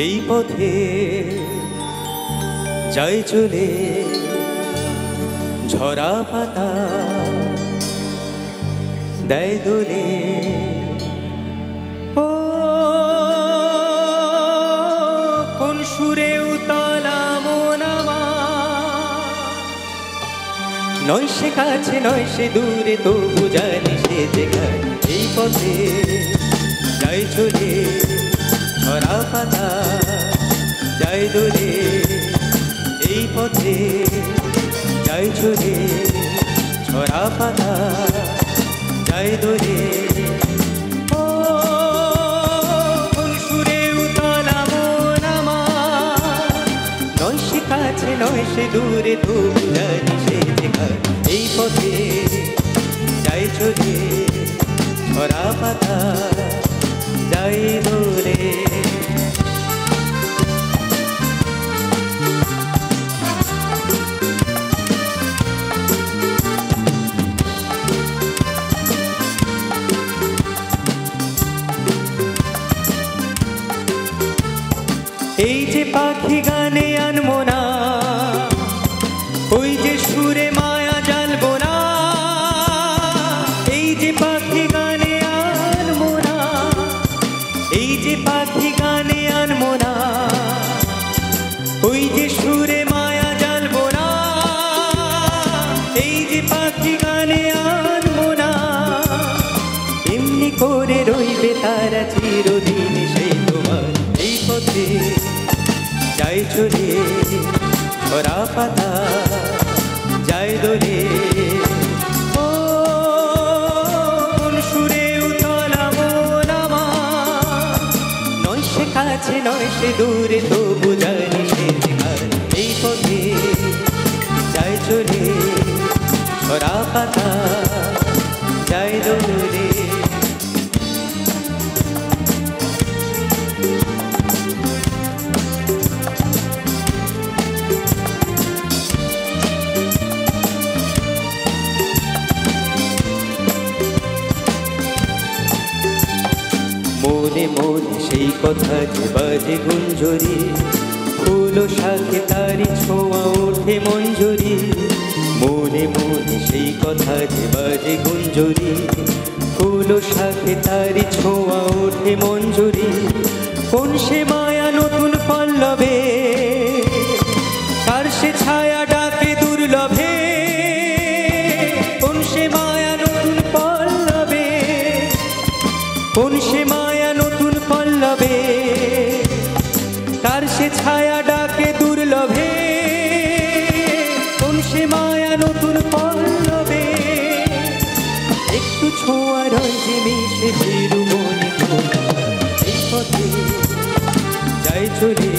এই পথে যায় চলে ঝরা পাতা দেয় দোলে। ও কোন সুরে উতলা মন আমার, নয় সে কাছে নয় সে দূরে, তবু জানি সে যেখানে। এই পথে যায় চলে ঝরা পাতা যায় দোলে। এই পথে যায় চলে ঝরা পাতা যায় দোলে। ও কোন সুরে উতলা মন আমার, নয় সে কাছে নয় সে দূরে, তবু জানি সে যেখানে। এই পথে যায় চলে ঝরা পাতা যায় দোলে। এই যে পাখি গানে আনবো না, ওই যে সুরে মায়া জ্বালবো না। এই যে পাখি গানে আনবো না, এই যে পাখি গানে আনবো না, ওই যে সুরে মায়া জ্বালবো না। এই যে পাখি গানে আনবো না, এমনি করে রইবে তারা চিরদিন সেই তোমার। এই পথে যায় চলে ঝরা পাতা যায় দোলে। ও কোন সুরে উতলা মন আমার, নয় সে কাছে নয় সে দূরে, তবু জানি সে যেখানে। এই পথে যায় চলে ঝরা পাতা যায় দোলে। মনে মনে সেই কথা যে বাজে গুঞ্জরি, ফুল শাখে তারি ছোঁয়া ওঠে মঞ্জরি। মনে মনে সেই কথা যে বাজে গুঞ্জরি, ফুল শাখে তারি ছোঁয়া ওঠে মঞ্জরি। কোন সে মায়া নতুন পল্লবে, কার সে ছায়া ডাকে দুর্লভে। কোন সে মায়া নতুন পল্লবে, কোন সে মায়া নতুন পল্লবে, কার সে ছায়া ডাকে দুর্লভে। কোন সে মায়া নতুন পল্লবে, একটু ছোঁয়া রয় যে মিশে চিরমণি। এই পথে যায় চলে